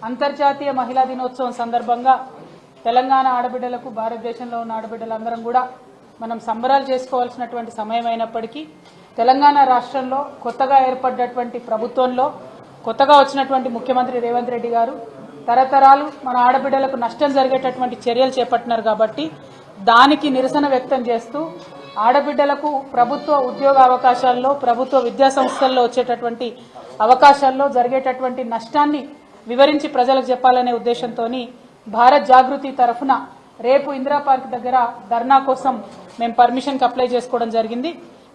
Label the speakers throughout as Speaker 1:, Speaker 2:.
Speaker 1: అంతర్జాతీయ మహిళా దినోత్సవం సందర్భంగా తెలంగాణ ఆడబిడ్డలకు భారతదేశంలో ఉన్న ఆడబిడ్డలందరం కూడా మనం సంబరాలు చేసుకోవాల్సినటువంటి సమయం అయినప్పటికీ తెలంగాణ రాష్ట్రంలో కొత్తగా ఏర్పడ్డటువంటి ప్రభుత్వంలో కొత్తగా వచ్చినటువంటి ముఖ్యమంత్రి రేవంత్ రెడ్డి గారు తరతరాలు మన ఆడబిడ్డలకు నష్టం జరిగేటటువంటి చర్యలు చేపట్టినారు కాబట్టి దానికి నిరసన వ్యక్తం చేస్తూ ఆడబిడ్డలకు ప్రభుత్వ ఉద్యోగ అవకాశాల్లో ప్రభుత్వ విద్యా సంస్థల్లో వచ్చేటటువంటి అవకాశాల్లో జరిగేటటువంటి నష్టాన్ని వివరించి ప్రజలకు చెప్పాలనే ఉద్దేశంతో భారత్ జాగృతి తరఫున రేపు ఇందిరా పార్క్ దగ్గర ధర్నా కోసం మేము పర్మిషన్కి అప్లై చేసుకోవడం జరిగింది.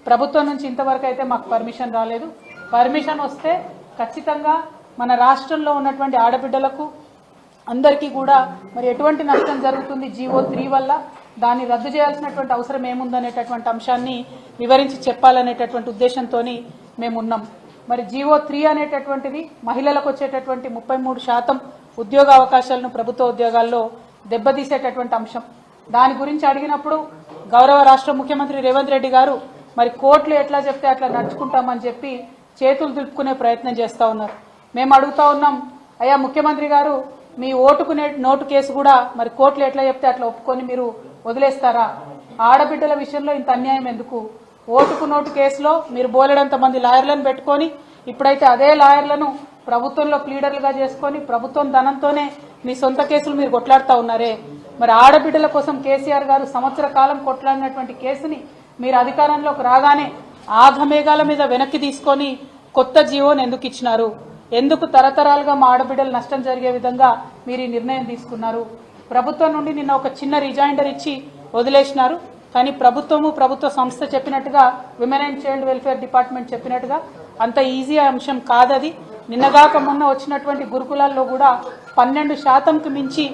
Speaker 1: ప్రభుత్వం నుంచి ఇంతవరకు అయితే మాకు పర్మిషన్ రాలేదు. పర్మిషన్ వస్తే ఖచ్చితంగా మన రాష్ట్రంలో ఉన్నటువంటి ఆడబిడ్డలకు అందరికీ కూడా మరి ఎటువంటి నష్టం జరుగుతుంది జీవో 3 వల్ల, దాన్ని రద్దు చేయాల్సినటువంటి అవసరం ఏముందనేటటువంటి అంశాన్ని వివరించి చెప్పాలనేటటువంటి ఉద్దేశంతో మేమున్నాం. మరి జీవో 3 అనేటటువంటిది మహిళలకు వచ్చేటటువంటి 33% ఉద్యోగ అవకాశాలను ప్రభుత్వ ఉద్యోగాల్లో దెబ్బతీసేటటువంటి అంశం. దాని గురించి అడిగినప్పుడు గౌరవ రాష్ట్ర ముఖ్యమంత్రి రేవంత్ రెడ్డి గారు మరి కోర్టులు ఎట్లా చెప్తే అట్లా నడుచుకుంటామని చెప్పి చేతులు దులుపుకునే ప్రయత్నం చేస్తూ ఉన్నారు. మేము అడుగుతా ఉన్నాం, అయ్యా ముఖ్యమంత్రి గారు, మీ ఓటుకునే నోటు కేసు కూడా మరి కోర్టులు ఎట్లా చెప్తే అట్లా ఒప్పుకొని మీరు వదిలేస్తారా? ఆడబిడ్డల విషయంలో ఇంత అన్యాయం ఎందుకు? ఓటుకు నోటు కేసులో మీరు బోలెడంత మంది లాయర్లను పెట్టుకొని ఇప్పుడైతే అదే లాయర్లను ప్రభుత్వంలో ప్లీడర్లుగా చేసుకొని ప్రభుత్వం ధనంతోనే మీ సొంత కేసులు మీరు కొట్లాడుతూ ఉన్నారే. మరి ఆడబిడ్డల కోసం కేసీఆర్ గారు సంవత్సర కాలం కొట్లాడినటువంటి కేసుని మీరు అధికారంలోకి రాగానే ఆఘమేఘాల మీద వెనక్కి తీసుకొని కొత్త జీవోని ఎందుకు ఇచ్చినారు? ఎందుకు తరతరాలుగా మా ఆడబిడ్డలు నష్టం జరిగే విధంగా మీరు ఈ నిర్ణయం తీసుకున్నారు? ప్రభుత్వం నుండి నిన్న ఒక చిన్న రిజైండర్ ఇచ్చి వదిలేసినారు. కానీ ప్రభుత్వ సంస్థ చెప్పినట్టుగా women and child welfare department చెప్పినట్టుగా అంత ఈజీ అంశం కాదది. నిన్నగాక మొన్న వచ్చినటువంటి గురుకులాల్లో కూడా 12%కు మించి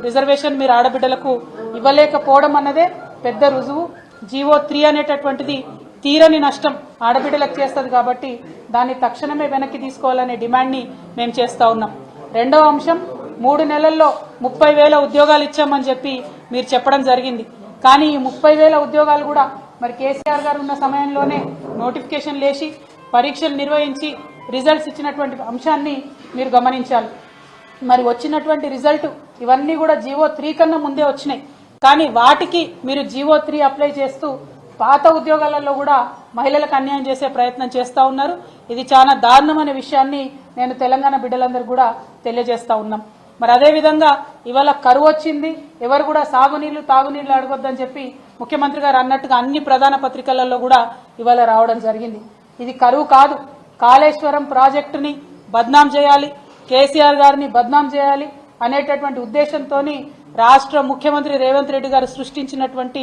Speaker 1: రిజర్వేషన్ మీరు ఆడబిడ్డలకు ఇవ్వలేకపోవడం అన్నదే పెద్ద రుజువు. జీవో 3 అనేటటువంటిది తీరని నష్టం ఆడబిడ్డలకు చేస్తుంది కాబట్టి దాన్ని తక్షణమే వెనక్కి తీసుకోవాలనే డిమాండ్ని మేము చేస్తూ ఉన్నాం. రెండవ అంశం, 3 నెలల్లో 30,000 ఉద్యోగాలు ఇచ్చామని చెప్పి మీరు చెప్పడం జరిగింది. కానీ ఈ 30,000 ఉద్యోగాలు కూడా మరి కేసీఆర్ గారు ఉన్న సమయంలోనే నోటిఫికేషన్ లేచి పరీక్షలు నిర్వహించి రిజల్ట్స్ ఇచ్చినటువంటి అంశాన్ని మీరు గమనించాలి. మరి వచ్చినటువంటి రిజల్ట్ ఇవన్నీ కూడా జీవో 3 కన్నా ముందే వచ్చినాయి. కానీ వాటికి మీరు జీవో 3 అప్లై చేస్తూ పాత ఉద్యోగాలలో కూడా మహిళలకు అన్యాయం చేసే ప్రయత్నం చేస్తూ ఉన్నారు. ఇది చాలా దారుణమైన విషయాన్ని నేను తెలంగాణ బిడ్డలందరూ కూడా తెలియజేస్తా ఉన్నాం. మరి అదేవిధంగా ఇవాళ కరువు వచ్చింది, ఎవరు కూడా సాగునీళ్లు తాగునీళ్లు అడగొద్దని చెప్పి ముఖ్యమంత్రి గారు అన్నట్టుగా అన్ని ప్రధాన పత్రికలలో కూడా ఇవాళ రావడం జరిగింది. ఇది కరువు కాదు. కాళేశ్వరం ప్రాజెక్టుని బద్నాం చేయాలి, కేసీఆర్ గారిని బద్నాం చేయాలి అనేటటువంటి ఉద్దేశంతో రాష్ట్ర ముఖ్యమంత్రి రేవంత్ రెడ్డి గారు సృష్టించినటువంటి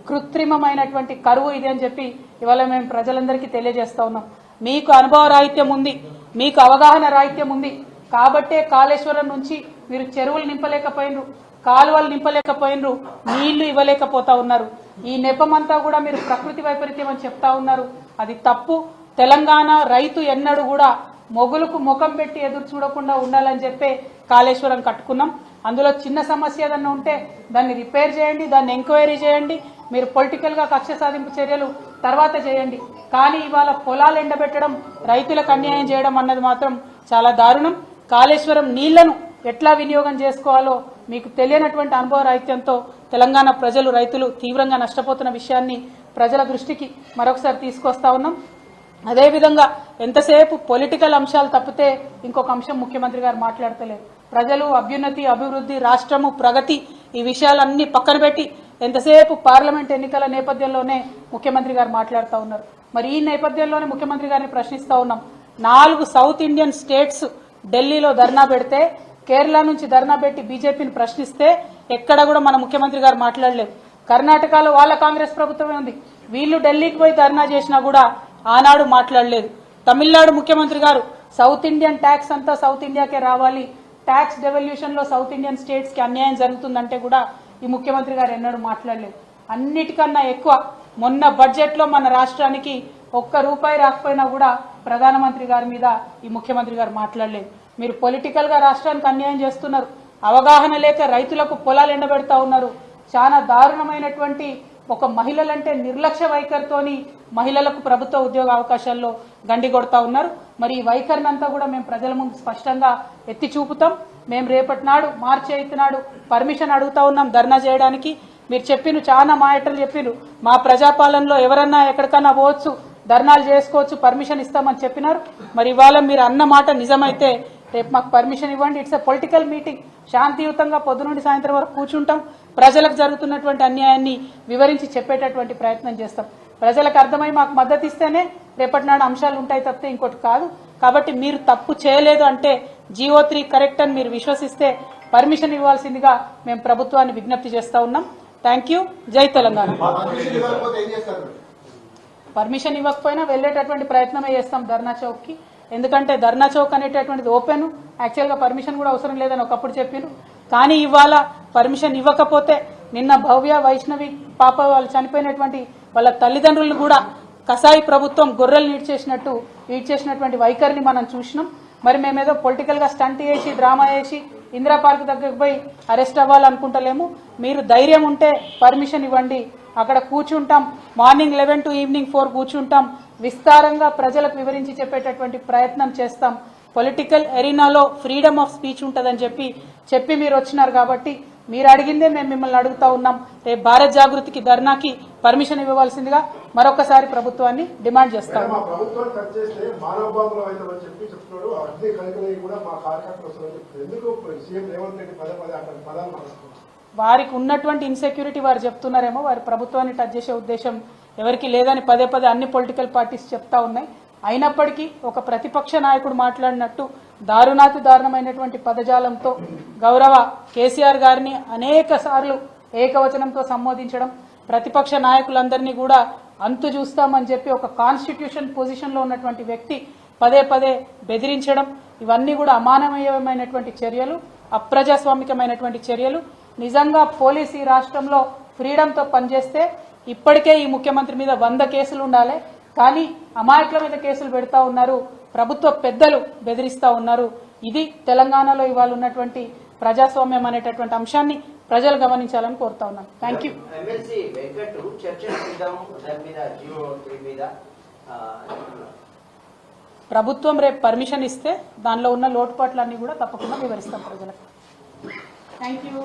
Speaker 1: కృత్రిమమైనటువంటి కరువు ఇది అని చెప్పి ఇవాళ మేము ప్రజలందరికీ తెలియజేస్తా ఉన్నాం. మీకు అనుభవ రాహిత్యం ఉంది, మీకు అవగాహన రాహిత్యం ఉంది కాబట్టే కాళేశ్వరం నుంచి మీరు చెరువులు నింపలేకపోయినరు, కాలువలు నింపలేకపోయినరు, నీళ్లు ఇవ్వలేకపోతా ఉన్నారు. ఈ నెపమంతా కూడా మీరు ప్రకృతి వైపరీత్యం అని చెప్తా ఉన్నారు. అది తప్పు. తెలంగాణ రైతు ఎన్నడూ కూడా మొగులకు ముఖం పెట్టి ఎదురు చూడకుండా ఉండాలని చెప్పే కాళేశ్వరం కట్టుకున్నాం. అందులో చిన్న సమస్య ఏదన్నా ఉంటే దాన్ని రిపేర్ చేయండి, దాన్ని ఎంక్వైరీ చేయండి. మీరు పొలిటికల్గా కక్ష సాధింపు చర్యలు తర్వాత చేయండి. కానీ ఇవాళ పొలాలు ఎండబెట్టడం, రైతులకు అన్యాయం చేయడం అన్నది మాత్రం చాలా దారుణం. కాళేశ్వరం నీళ్లను ఎట్లా వినియోగం చేసుకోవాలో మీకు తెలియనటువంటి అనుభవ రాహిత్యంతో తెలంగాణ ప్రజలు, రైతులు తీవ్రంగా నష్టపోతున్న విషయాన్ని ప్రజల దృష్టికి మరొకసారి తీసుకొస్తా ఉన్నాం. అదేవిధంగా ఎంతసేపు పొలిటికల్ అంశాలు తప్పితే ఇంకొక అంశం ముఖ్యమంత్రి గారు మాట్లాడతలేరు. ప్రజలు, అభ్యున్నతి, అభివృద్ధి, రాష్ట్రము, ప్రగతి, ఈ విషయాలన్నీ పక్కన పెట్టి ఎంతసేపు పార్లమెంట్ ఎన్నికల నేపథ్యంలోనే ముఖ్యమంత్రి గారు మాట్లాడుతూ ఉన్నారు. మరి ఈ నేపథ్యంలోనే ముఖ్యమంత్రి గారిని ప్రశ్నిస్తూ ఉన్నాం. 4 సౌత్ ఇండియన్ స్టేట్స్ ఢిల్లీలో ధర్నా పెడితే, కేరళ నుంచి ధర్నా పెట్టి బీజేపీని ప్రశ్నిస్తే ఎక్కడ కూడా మన ముఖ్యమంత్రి గారు మాట్లాడలేదు. కర్ణాటకలో వాళ్ళ కాంగ్రెస్ ప్రభుత్వమే ఉంది, వీళ్ళు ఢిల్లీకి పోయి ధర్నా చేసినా కూడా ఆనాడు మాట్లాడలేదు. తమిళనాడు ముఖ్యమంత్రి గారు సౌత్ ఇండియన్ ట్యాక్స్ అంతా సౌత్ ఇండియాకే రావాలి, ట్యాక్స్ డెవల్యూషన్ లో సౌత్ ఇండియన్ స్టేట్స్ కి అన్యాయం జరుగుతుందంటే కూడా ఈ ముఖ్యమంత్రి గారు ఎన్నడూ మాట్లాడలేదు. అన్నిటికన్నా ఎక్కువ మొన్న బడ్జెట్ లో మన రాష్ట్రానికి ₹1 రాకపోయినా కూడా ప్రధానమంత్రి గారి మీద ఈ ముఖ్యమంత్రి గారు మాట్లాడలేదు. మీరు పొలిటికల్ గా రాష్ట్రానికి అన్యాయం చేస్తున్నారు, అవగాహన లేక రైతులకు పొలాలు ఎండబెడతా ఉన్నారు. చాలా దారుణమైనటువంటి ఒక మహిళలంటే నిర్లక్ష్య వైఖరితోని మహిళలకు ప్రభుత్వ ఉద్యోగ అవకాశాల్లో గండి కొడతా ఉన్నారు. మరి ఈ వైఖరిని అంతా కూడా మేము ప్రజల ముందు స్పష్టంగా ఎత్తి చూపుతాం. మేము రేపటి నాడు మార్చి 8 నాడు పర్మిషన్ అడుగుతా ఉన్నాం ధర్నా చేయడానికి. మీరు చెప్పిను చాలా మాటలు చెప్పిను, మా ప్రజాపాలనలో ఎవరన్నా ఎక్కడికన్నా పోవచ్చు, ధర్నాలు చేసుకోవచ్చు, పర్మిషన్ ఇస్తామని చెప్పినారు. మరి ఇవాళ మీరు అన్న మాట నిజమైతే రేపు మాకు పర్మిషన్ ఇవ్వండి. ఇట్స్ ఎ పొలిటికల్ మీటింగ్, శాంతియుతంగా పొద్దు నుండి సాయంత్రం వరకు కూర్చుంటాం, ప్రజలకు జరుగుతున్నటువంటి అన్యాయాన్ని వివరించి చెప్పేటటువంటి ప్రయత్నం చేస్తాం. ప్రజలకు అర్థమై మాకు మద్దతు ఇస్తేనే రేపటి నాడు అంశాలు ఉంటాయి తప్పితే ఇంకోటి కాదు. కాబట్టి మీరు తప్పు చేయలేదు అంటే GO3 కరెక్ట్ అని మీరు విశ్వసిస్తే పర్మిషన్ ఇవ్వాల్సిందిగా మేము ప్రభుత్వాన్ని విజ్ఞప్తి చేస్తా ఉన్నాం. Thank you. జై తెలంగాణ. పర్మిషన్ ఇవ్వకపోయినా వెళ్ళేటటువంటి ప్రయత్నమే చేస్తాం ధర్నా చౌక్కి. ఎందుకంటే ధర్నా చౌక్ అనేటటువంటిది ఓపెన్, యాక్చువల్గా పర్మిషన్ కూడా అవసరం లేదని ఒకప్పుడు చెప్పారు. కానీ ఇవాళ పర్మిషన్ ఇవ్వకపోతే నిన్న భవ్య వైష్ణవి పాప వాళ్ళు చనిపోయినటువంటి వాళ్ళ తల్లిదండ్రులను కూడా కసాయి ప్రభుత్వం గొర్రెలు ఈడ్చేసినటువంటి వైఖరిని మనం చూసినాం. మరి మేమేదో పొలిటికల్గా స్టంట్ చేసి డ్రామా చేసి ఇందిరా పార్క్ దగ్గరకు పోయి అరెస్ట్ అవ్వాలనుకుంటలేము. మీరు ధైర్యం ఉంటే పర్మిషన్ ఇవ్వండి, అక్కడ కూర్చుంటాం, మార్నింగ్ 11 to ఈవినింగ్ 4 కూర్చుంటాం, విస్తారంగా ప్రజలకు వివరించి చెప్పేటటువంటి ప్రయత్నం చేస్తాం. పొలిటికల్ ఎరీనాలో ఫ్రీడమ్ ఆఫ్ స్పీచ్ ఉంటుందని చెప్పి మీరు వచ్చినారు కాబట్టి మీరు అడిగిందే మేము మిమ్మల్ని అడుగుతా ఉన్నాం. రేపు భారత్ జాగృతికి ధర్నాకి పర్మిషన్ ఇవ్వవలసిందిగా మరొకసారి ప్రభుత్వాన్ని డిమాండ్ చేస్తాం. వారికి ఉన్నటువంటి ఇన్సెక్యూరిటీ వారు చెప్తున్నారేమో, వారి ప్రభుత్వాన్ని టచ్ చేసే ఉద్దేశం ఎవరికి లేదని పదే అన్ని పొలిటికల్ పార్టీస్ చెప్తా ఉన్నాయి. అయినప్పటికీ ఒక ప్రతిపక్ష నాయకుడు మాట్లాడినట్టు దారుణాతిదారుణమైనటువంటి పదజాలంతో గౌరవ కేసీఆర్ గారిని అనేక సార్లు ఏకవచనంతో సంబోధించడం, ప్రతిపక్ష నాయకులందరినీ కూడా అంతు చూస్తామని చెప్పి ఒక కాన్స్టిట్యూషన్ పొజిషన్లో ఉన్నటువంటి వ్యక్తి పదే బెదిరించడం, ఇవన్నీ కూడా అమానవీయమైనటువంటి చర్యలు, అప్రజాస్వామికమైనటువంటి చర్యలు. నిజంగా పోలీసు ఈ రాష్ట్రంలో ఫ్రీడంతో పనిచేస్తే ఇప్పటికే ఈ ముఖ్యమంత్రి మీద 100 కేసులు ఉండాలి. కానీ అమాయకుల మీద కేసులు పెడతా ఉన్నారు, ప్రభుత్వ పెద్దలు బెదిరిస్తా ఉన్నారు. ఇది తెలంగాణలో ఇవాళ ఉన్నటువంటి ప్రజాస్వామ్యం అనేటటువంటి అంశాన్ని ప్రజలు గమనించాలని కోరుతా ఉన్నాను. Thank you. ప్రభుత్వం రేపు పర్మిషన్ ఇస్తే దానిలో ఉన్న లోటుపాట్లన్నీ కూడా తప్పకుండా వివరిస్తాం ప్రజలకు. Thank you.